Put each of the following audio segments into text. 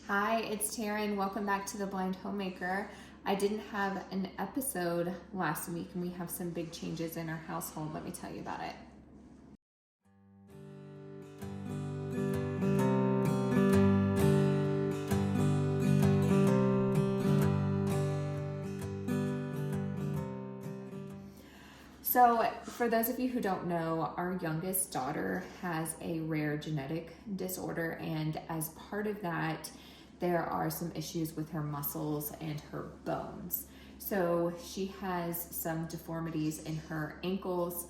Hi, it's Taryn. Welcome back to The Blind Homemaker. I didn't have an episode last week and we have some big changes in our household. Let me tell you about it. So for those of you who don't know, our youngest daughter has a rare genetic disorder, and as part of that, there are some issues with her muscles and her bones. So she has some deformities in her ankles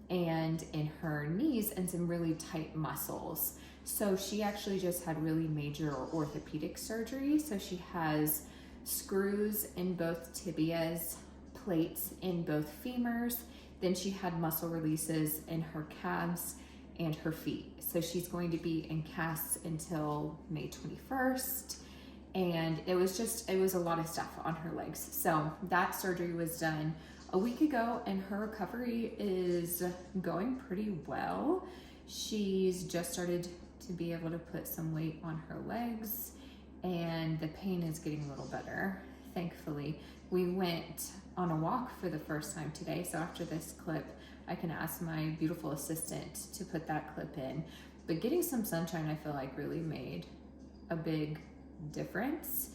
and in her knees and some really tight muscles. So she actually just had really major orthopedic surgery. So she has screws in both tibias, plates in both femurs. Then she had muscle releases in her calves and her feet. So she's going to be in casts until May 21st. And it was a lot of stuff on her legs. So that surgery was done a week ago and her recovery is going pretty well. She's just started to be able to put some weight on her legs and the pain is getting a little better, thankfully. We went on a walk for the first time today, so after this clip, I can ask my beautiful assistant to put that clip in. But getting some sunshine, I feel like really made a big difference.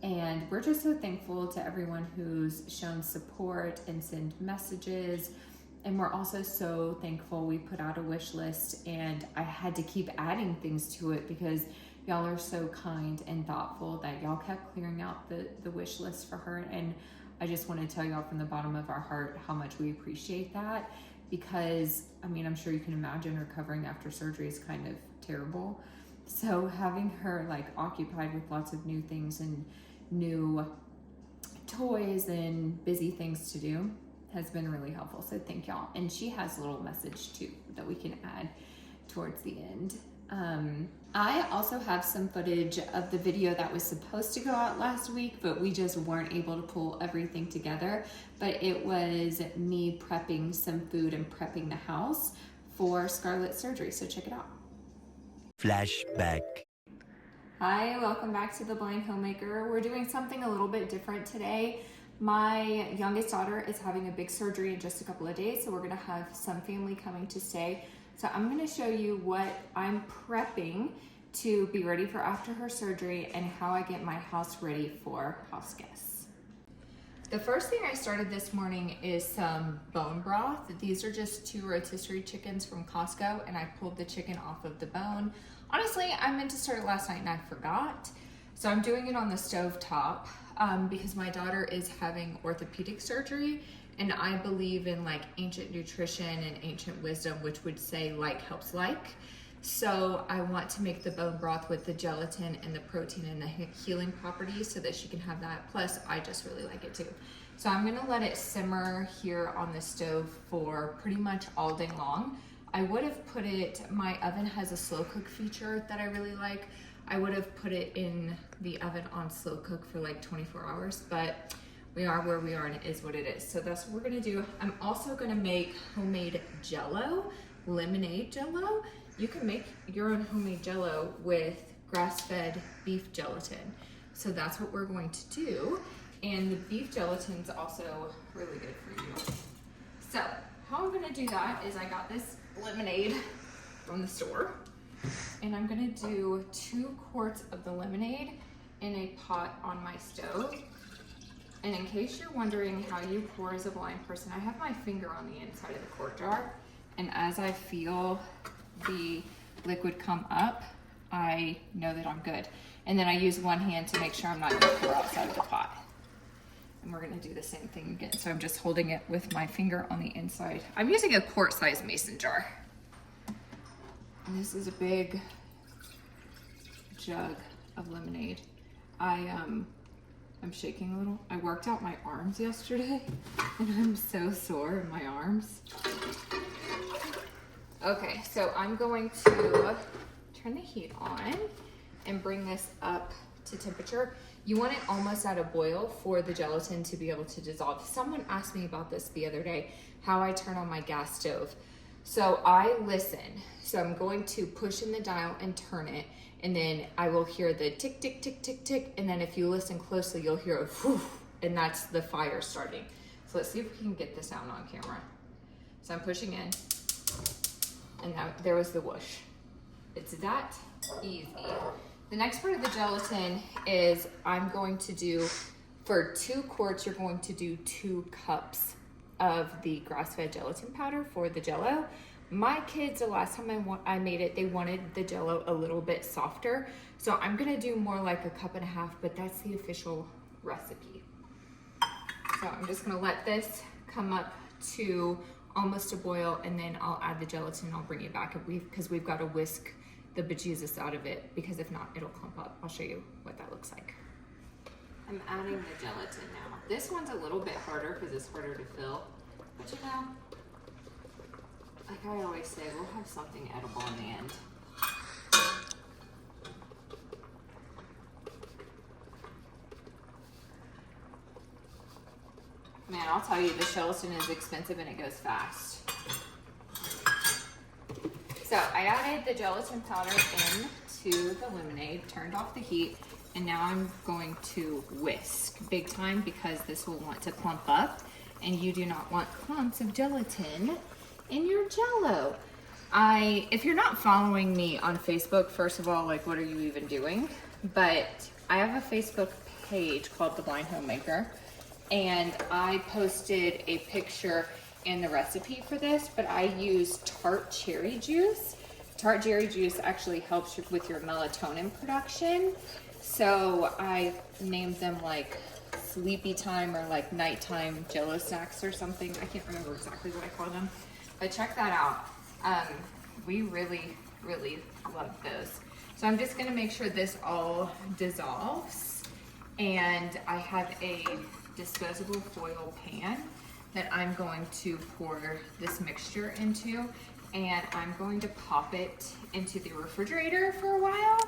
And we're just so thankful to everyone who's shown support and sent messages. And we're also so thankful we put out a wish list and I had to keep adding things to it because y'all are so kind and thoughtful that y'all kept clearing out the wish list for her. And I just want to tell y'all from the bottom of our heart how much we appreciate that, because I mean, I'm sure you can imagine recovering after surgery is kind of terrible. So having her like occupied with lots of new things and new toys and busy things to do has been really helpful. So thank y'all. And she has a little message too that we can add towards the end. I also have some footage of the video that was supposed to go out last week, but we just weren't able to pull everything together. But it was me prepping some food and prepping the house for Scarlett's surgery. So check it out. Flashback. Hi, welcome back to The Blind Homemaker. We're doing something a little bit different today. My youngest daughter is having a big surgery in just a couple of days, so we're gonna have some family coming to stay. So I'm gonna show you what I'm prepping to be ready for after her surgery and how I get my house ready for house guests. The first thing I started this morning is some bone broth. These are just 2 rotisserie chickens from Costco and I pulled the chicken off of the bone. Honestly, I meant to start it last night and I forgot. So I'm doing it on the stove top because my daughter is having orthopedic surgery. And I believe in like ancient nutrition and ancient wisdom, which would say like helps like. So I want to make the bone broth with the gelatin and the protein and the healing properties so that she can have that. Plus, I just really like it too. So I'm gonna let it simmer here on the stove for pretty much all day long. I would have put it, my oven has a slow cook feature that I really like. I would have put it in the oven on slow cook for like 24 hours, but we are where we are and it is what it is. So that's what we're gonna do. I'm also gonna make homemade Jell-O, lemonade Jell-O. You can make your own homemade Jell-O with grass-fed beef gelatin. So that's what we're going to do. And the beef gelatin's also really good for you. So how I'm gonna do that is I got this lemonade from the store and I'm gonna do 2 quarts of the lemonade in a pot on my stove. And in case you're wondering how you pour as a blind person, I have my finger on the inside of the quart jar. And as I feel the liquid come up, I know that I'm good. And then I use one hand to make sure I'm not gonna pour outside of the pot. And we're gonna do the same thing again. So I'm just holding it with my finger on the inside. I'm using a quart-sized mason jar. And this is a big jug of lemonade. I'm shaking a little. I worked out my arms yesterday and I'm so sore in my arms. Okay, so I'm going to turn the heat on and bring this up to temperature. You want it almost at a boil for the gelatin to be able to dissolve. Someone asked me about this the other day, how I turn on my gas stove. So I listen. So I'm going to push in the dial and turn it, and then I will hear the tick, tick, tick, tick, tick, and then if you listen closely, you'll hear a whoosh, and that's the fire starting. So let's see if we can get this out on camera. So I'm pushing in, and now there was the whoosh. It's that easy. The next part of the gelatin is I'm going to do, for 2 quarts, you're going to do 2 cups of the grass-fed gelatin powder for the Jell-O. My kids, the last time I made it, they wanted the Jell-O a little bit softer. So I'm gonna do more like 1.5 cups, but that's the official recipe. So I'm just gonna let this come up to almost a boil, and then I'll add the gelatin and I'll bring it back because we've got to whisk the bejesus out of it, because if not, it'll clump up. I'll show you what that looks like. I'm adding the gelatin now. This one's a little bit harder because it's harder to fill, but you know, like I always say, we'll have something edible in the end. Man, I'll tell you, the gelatin is expensive and it goes fast. So I added the gelatin powder into the lemonade, turned off the heat, and now I'm going to whisk big time because this will want to clump up, and you do not want clumps of gelatin in your Jell-O. If you're not following me on Facebook, first of all, like, what are you even doing? But I have a Facebook page called The Blind Homemaker, and I posted a picture and the recipe for this, but I use tart cherry juice. Tart cherry juice actually helps with your melatonin production. So I named them like sleepy time or like nighttime Jell-O snacks or something. I can't remember exactly what I call them, but check that out. We really, really love those. So I'm just gonna make sure this all dissolves, and I have a disposable foil pan that I'm going to pour this mixture into, and I'm going to pop it into the refrigerator for a while.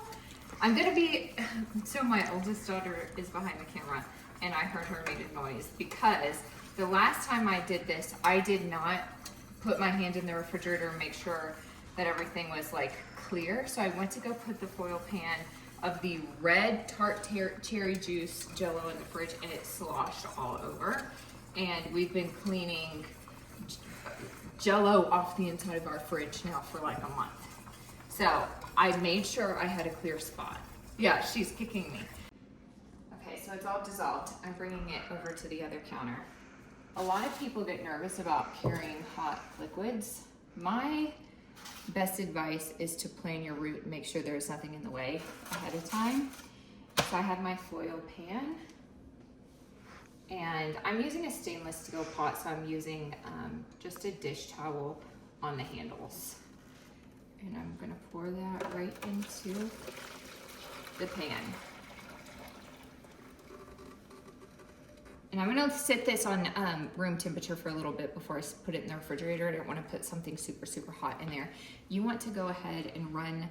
So my oldest daughter is behind the camera, and I heard her make a noise because the last time I did this, I did not put my hand in the refrigerator and make sure that everything was like clear. So I went to go put the foil pan of the red tart cherry juice Jell-O in the fridge, and it sloshed all over. And we've been cleaning Jell-O off the inside of our fridge now for like a month. So I made sure I had a clear spot. Yeah, she's kicking me. Okay, so it's all dissolved. I'm bringing it over to the other counter. A lot of people get nervous about carrying hot liquids. My best advice is to plan your route and make sure there's nothing in the way ahead of time. So I have my foil pan, and I'm using a stainless steel pot, so I'm using just a dish towel on the handles. And I'm gonna pour that right into the pan. And I'm gonna sit this on room temperature for a little bit before I put it in the refrigerator. I don't wanna put something super, super hot in there. You want to go ahead and run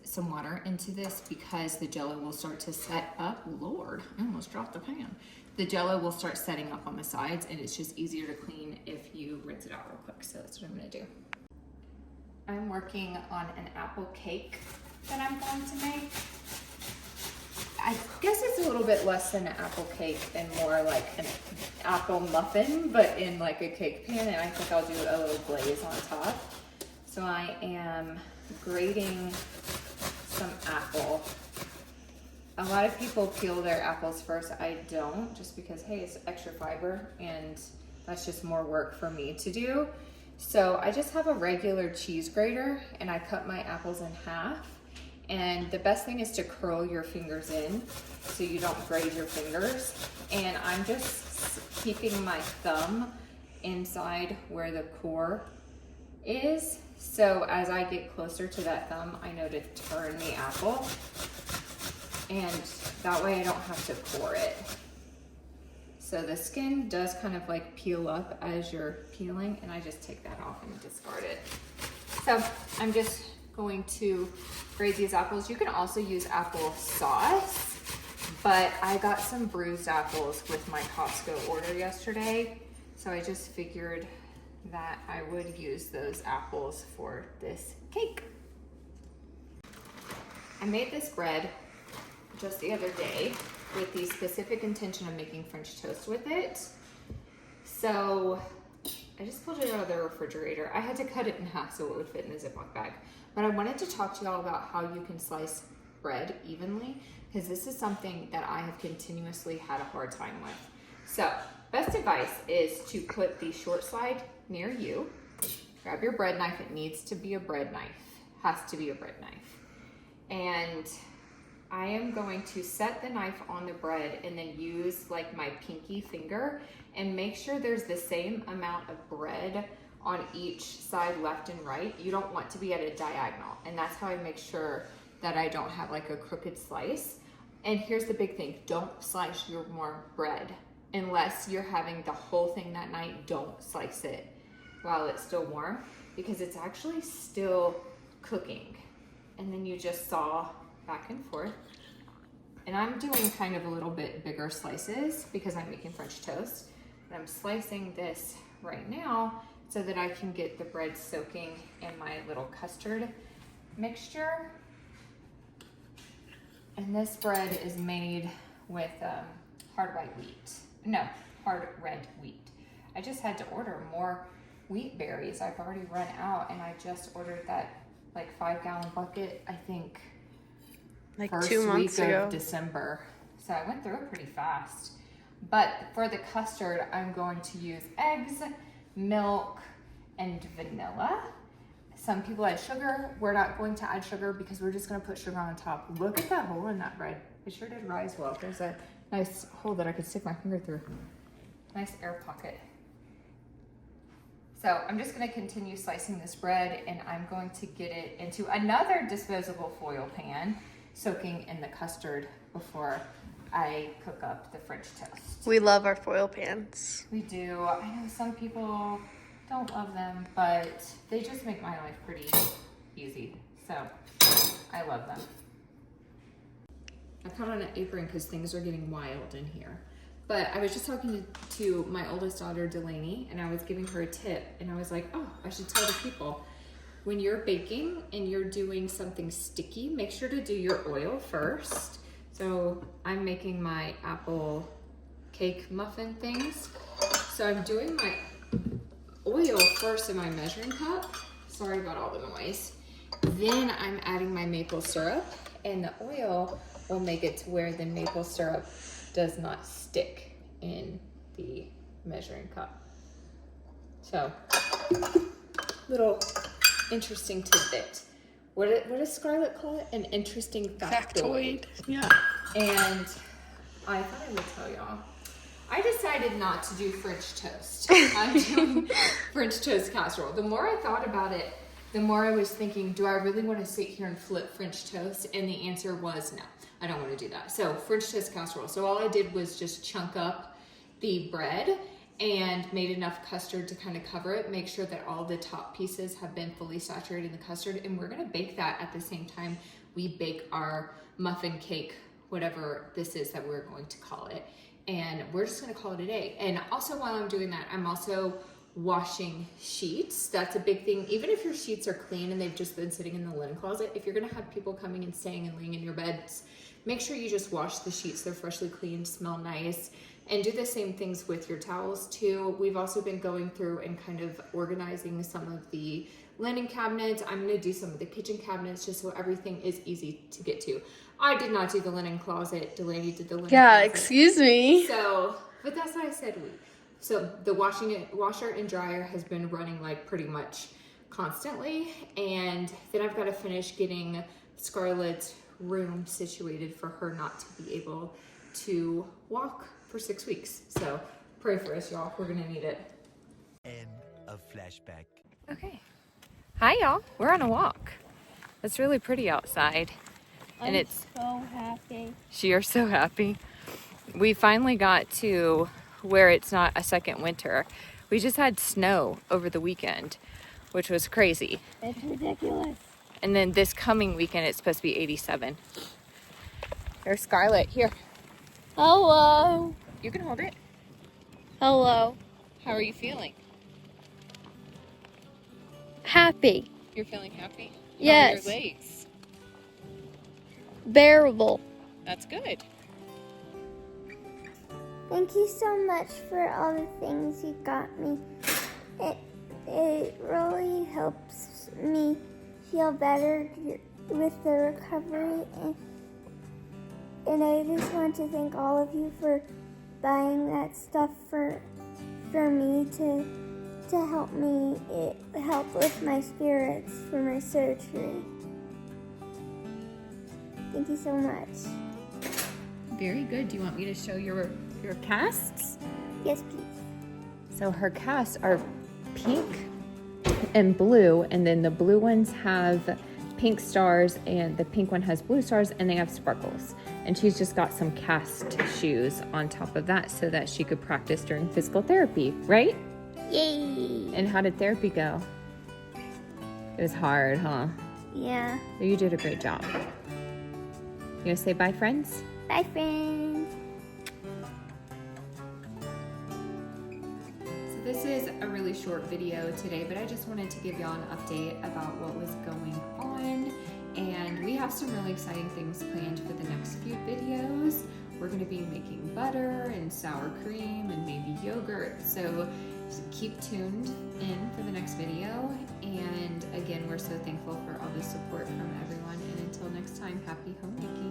some water into this because the Jell-O will start to set up. Lord, I almost dropped the pan. The Jell-O will start setting up on the sides, and it's just easier to clean if you rinse it out real quick. So that's what I'm gonna do. I'm working on an apple cake that I'm going to make. I guess it's a little bit less than an apple cake and more like an apple muffin, but in like a cake pan, and I think I'll do a little glaze on top. So I am grating some apple. A lot of people peel their apples first. I don't, just because, hey, it's extra fiber, and that's just more work for me to do. So I just have a regular cheese grater, and I cut my apples in half. And the best thing is to curl your fingers in so you don't grate your fingers. And I'm just keeping my thumb inside where the core is. So as I get closer to that thumb, I know to turn the apple. And that way I don't have to core it. So the skin does kind of like peel up as you're peeling, and I just take that off and discard it. So I'm just going to grate these apples. You can also use apple sauce, but I got some bruised apples with my Costco order yesterday. So I just figured that I would use those apples for this cake. I made this bread just the other day with the specific intention of making French toast with it. So I just pulled it out of the refrigerator. I had to cut it in half so it would fit in the Ziploc bag. But I wanted to talk to y'all about how you can slice bread evenly, because this is something that I have continuously had a hard time with. So best advice is to put the short slide near you. Grab your bread knife. It needs to be a bread knife. Has to be a bread knife. And I am going to set the knife on the bread and then use like my pinky finger and make sure there's the same amount of bread on each side, left and right. You don't want to be at a diagonal. And that's how I make sure that I don't have like a crooked slice. And here's the big thing. Don't slice your warm bread. Unless you're having the whole thing that night, don't slice it while it's still warm, because it's actually still cooking. And then you just saw back and forth. And I'm doing kind of a little bit bigger slices because I'm making French toast. But I'm slicing this right now so that I can get the bread soaking in my little custard mixture. And this bread is made with hard red wheat. I just had to order more wheat berries. I've already run out, and I just ordered that like 5-gallon bucket, I think, like first 2 months week ago. of December. So I went through it pretty fast. But for the custard, I'm going to use eggs, milk, and vanilla. Some people add sugar. We're not going to add sugar because we're just going to put sugar on top. Look at that hole in that bread. It sure did rise well. There's a nice hole that I could stick my finger through. Nice air pocket. So I'm just going to continue slicing this bread, and I'm going to get it into another disposable foil pan, soaking in the custard before I cook up the French toast. We love our foil pans. We do. I know some people don't love them, but they just make my life pretty easy. So I love them. I put on an apron because things are getting wild in here. But I was just talking to my oldest daughter, Delaney, and I was giving her a tip. And I was like, oh, I should tell the people. When you're baking and you're doing something sticky, make sure to do your oil first. So I'm making my apple cake muffin things. So I'm doing my oil first in my measuring cup. Sorry about all the noise. Then I'm adding my maple syrup, and the oil will make it to where the maple syrup does not stick in the measuring cup. So, little interesting tidbit. What does Scarlett call it? An interesting factoid. Yeah. And I thought I would tell y'all. I decided not to do French toast. I'm doing French toast casserole. The more I thought about it, the more I was thinking, do I really want to sit here and flip French toast? And the answer was no. I don't want to do that. So French toast casserole. So all I did was just chunk up the bread and made enough custard to kind of cover it. Make sure that all the top pieces have been fully saturated in the custard. And we're going to bake that at the same time we bake our muffin cake, whatever this is that we're going to call it. And we're just going to call it a day. And also while I'm doing that, I'm also washing sheets. That's a big thing. Even if your sheets are clean and they've just been sitting in the linen closet, if you're going to have people coming and staying and laying in your beds, make sure you just wash the sheets. They're freshly cleaned, smell nice. And do the same things with your towels too. We've also been going through and kind of organizing some of the linen cabinets. I'm going to do some of the kitchen cabinets just so everything is easy to get to. I did not do the linen closet. Delaney did the linen closet. Excuse me. So, but that's what I said. So the washer and dryer has been running like pretty much constantly. And then I've got to finish getting Scarlett's room situated for her not to be able to walk for 6 weeks. So pray for us, y'all. We're gonna need it. End of flashback. Okay. Hi, y'all. We're on a walk. It's really pretty outside. And it's so happy. You're so happy. We finally got to where it's not a second winter. We just had snow over the weekend, which was crazy. It's ridiculous. And then this coming weekend, it's supposed to be 87. There's Scarlett. Here, Hello. you can hold it. Hello. How are you feeling? Happy. You're feeling happy? Yes. How are your legs? Bearable. That's good. Thank you so much for all the things you got me. It really helps me feel better with the recovery, and I just want to thank all of you for buying that stuff for me to help me help with my spirits for my surgery. Thank you so much. Very good. Do you want me to show your casts? Yes, please. So her casts are pink and blue, and then the blue ones have pink stars, and the pink one has blue stars, and they have sparkles. And she's just got some cast shoes on top of that so that she could practice during physical therapy, right? Yay! And how did therapy go? It was hard, huh? Yeah. You did a great job. You gonna say bye, friends? Bye, friends. So this is a really short video today, but I just wanted to give y'all an update about what was going on. And we have some really exciting things planned for the next few videos. We're gonna be making butter and sour cream and maybe yogurt. So keep tuned in for the next video. And again, we're so thankful for all the support from everyone. And until next time, happy homemaking.